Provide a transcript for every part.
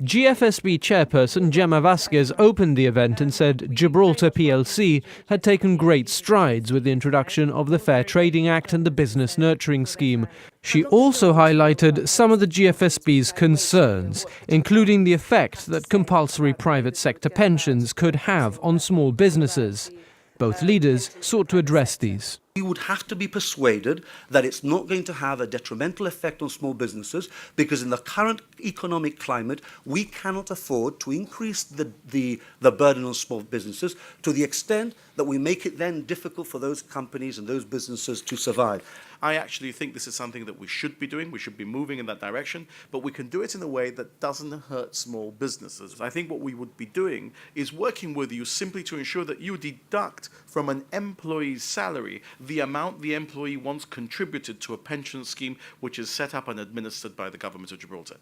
GFSB chairperson Gemma Vasquez opened the event and said Gibraltar plc had taken great strides with the introduction of the Fair Trading Act and the Business Nurturing Scheme. She also highlighted some of the GFSB's concerns, including the effect that compulsory private sector pensions could have on small businesses. Both leaders sought to address these. We would have to be persuaded that it's not going to have a detrimental effect on small businesses, because in the current economic climate, we cannot afford to increase the burden on small businesses to the extent that we make it then difficult for those companies and those businesses to survive. I actually think this is something that we should be doing. We should be moving in that direction, but we can do it in a way that doesn't hurt small businesses. I think what we would be doing is working with you simply to ensure that you deduct from an employee's salary the amount the employee once contributed to a pension scheme which is set up and administered by the government of Gibraltar.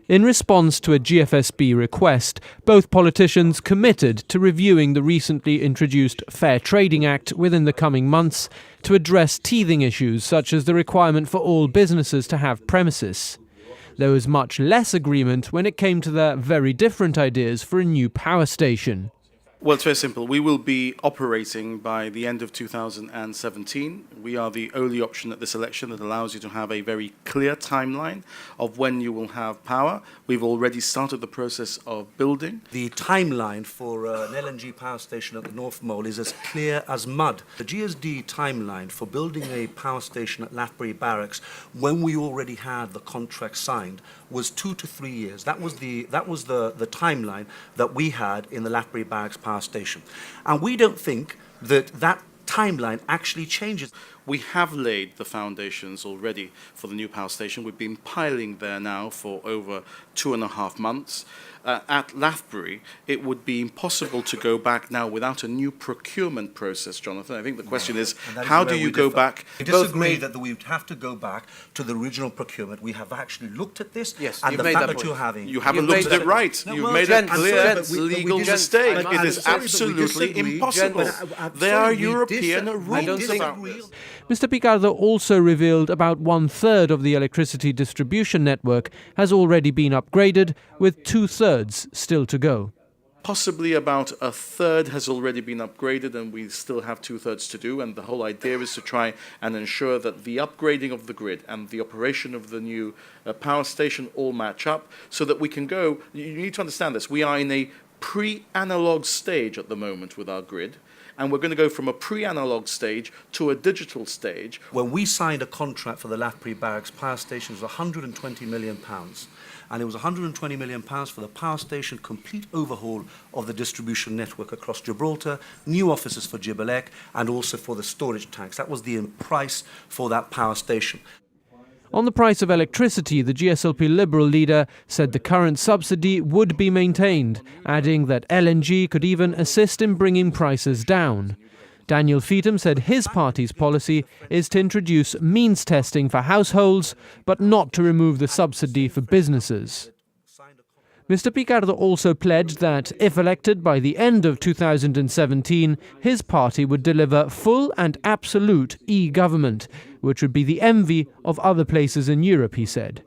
In response to a GFSB request, both politicians committed to reviewing the recently introduced Fair Trading Act within the coming months to address teething issues such as the requirement for all businesses to have premises. There was much less agreement when it came to their very different ideas for a new power station. Well, it's very simple. We will be operating by the end of 2017. We are the only option at this election that allows you to have a very clear timeline of when you will have power. We've already started the process of building. The timeline for an LNG power station at the North Mole is as clear as mud. The GSD timeline for building a power station at Lathbury Barracks, when we already had the contract signed, was 2 to 3 years. That was the timeline that we had in the Lathbury Barracks power station. And we don't think that timeline actually changes. We have laid the foundations already for the new power station. We've been piling there now for over 2.5 months. At Lathbury, it would be impossible to go back now without a new procurement process, Jonathan. I think the question is, how do you go back? I disagree that we would have to go back to the original procurement. We have actually looked at this, yes, and the fact that you're having... You haven't looked at it right. You've made a clear legal mistake. It is absolutely impossible. There are European rules about this. Mr. Picardo also revealed about 1/3 of the electricity distribution network has already been upgraded, with 2/3 still to go. Possibly about 1/3 has already been upgraded, and we still have 2/3 to do. And the whole idea is to try and ensure that the upgrading of the grid and the operation of the new power station all match up, so that we can go. You need to understand this. We are in a pre-analog stage at the moment with our grid. And we're going to go from a pre-analog stage to a digital stage. When we signed a contract for the Lathbury Barracks power station, it was £120 million. And it was £120 million for the power station, complete overhaul of the distribution network across Gibraltar, new offices for Gibraltar, and also for the storage tanks. That was the price for that power station. On the price of electricity, the GSLP Liberal leader said the current subsidy would be maintained, adding that LNG could even assist in bringing prices down. Daniel Feetham said his party's policy is to introduce means testing for households, but not to remove the subsidy for businesses. Mr. Picardo also pledged that, if elected by the end of 2017, his party would deliver full and absolute e-government, which would be the envy of other places in Europe, he said.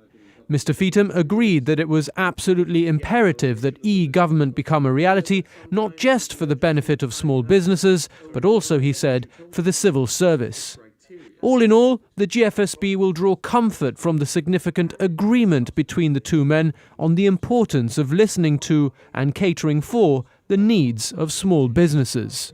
Mr. Feetham agreed that it was absolutely imperative that e-government become a reality, not just for the benefit of small businesses, but also, he said, for the civil service. All in all, the GFSB will draw comfort from the significant agreement between the two men on the importance of listening to and catering for the needs of small businesses.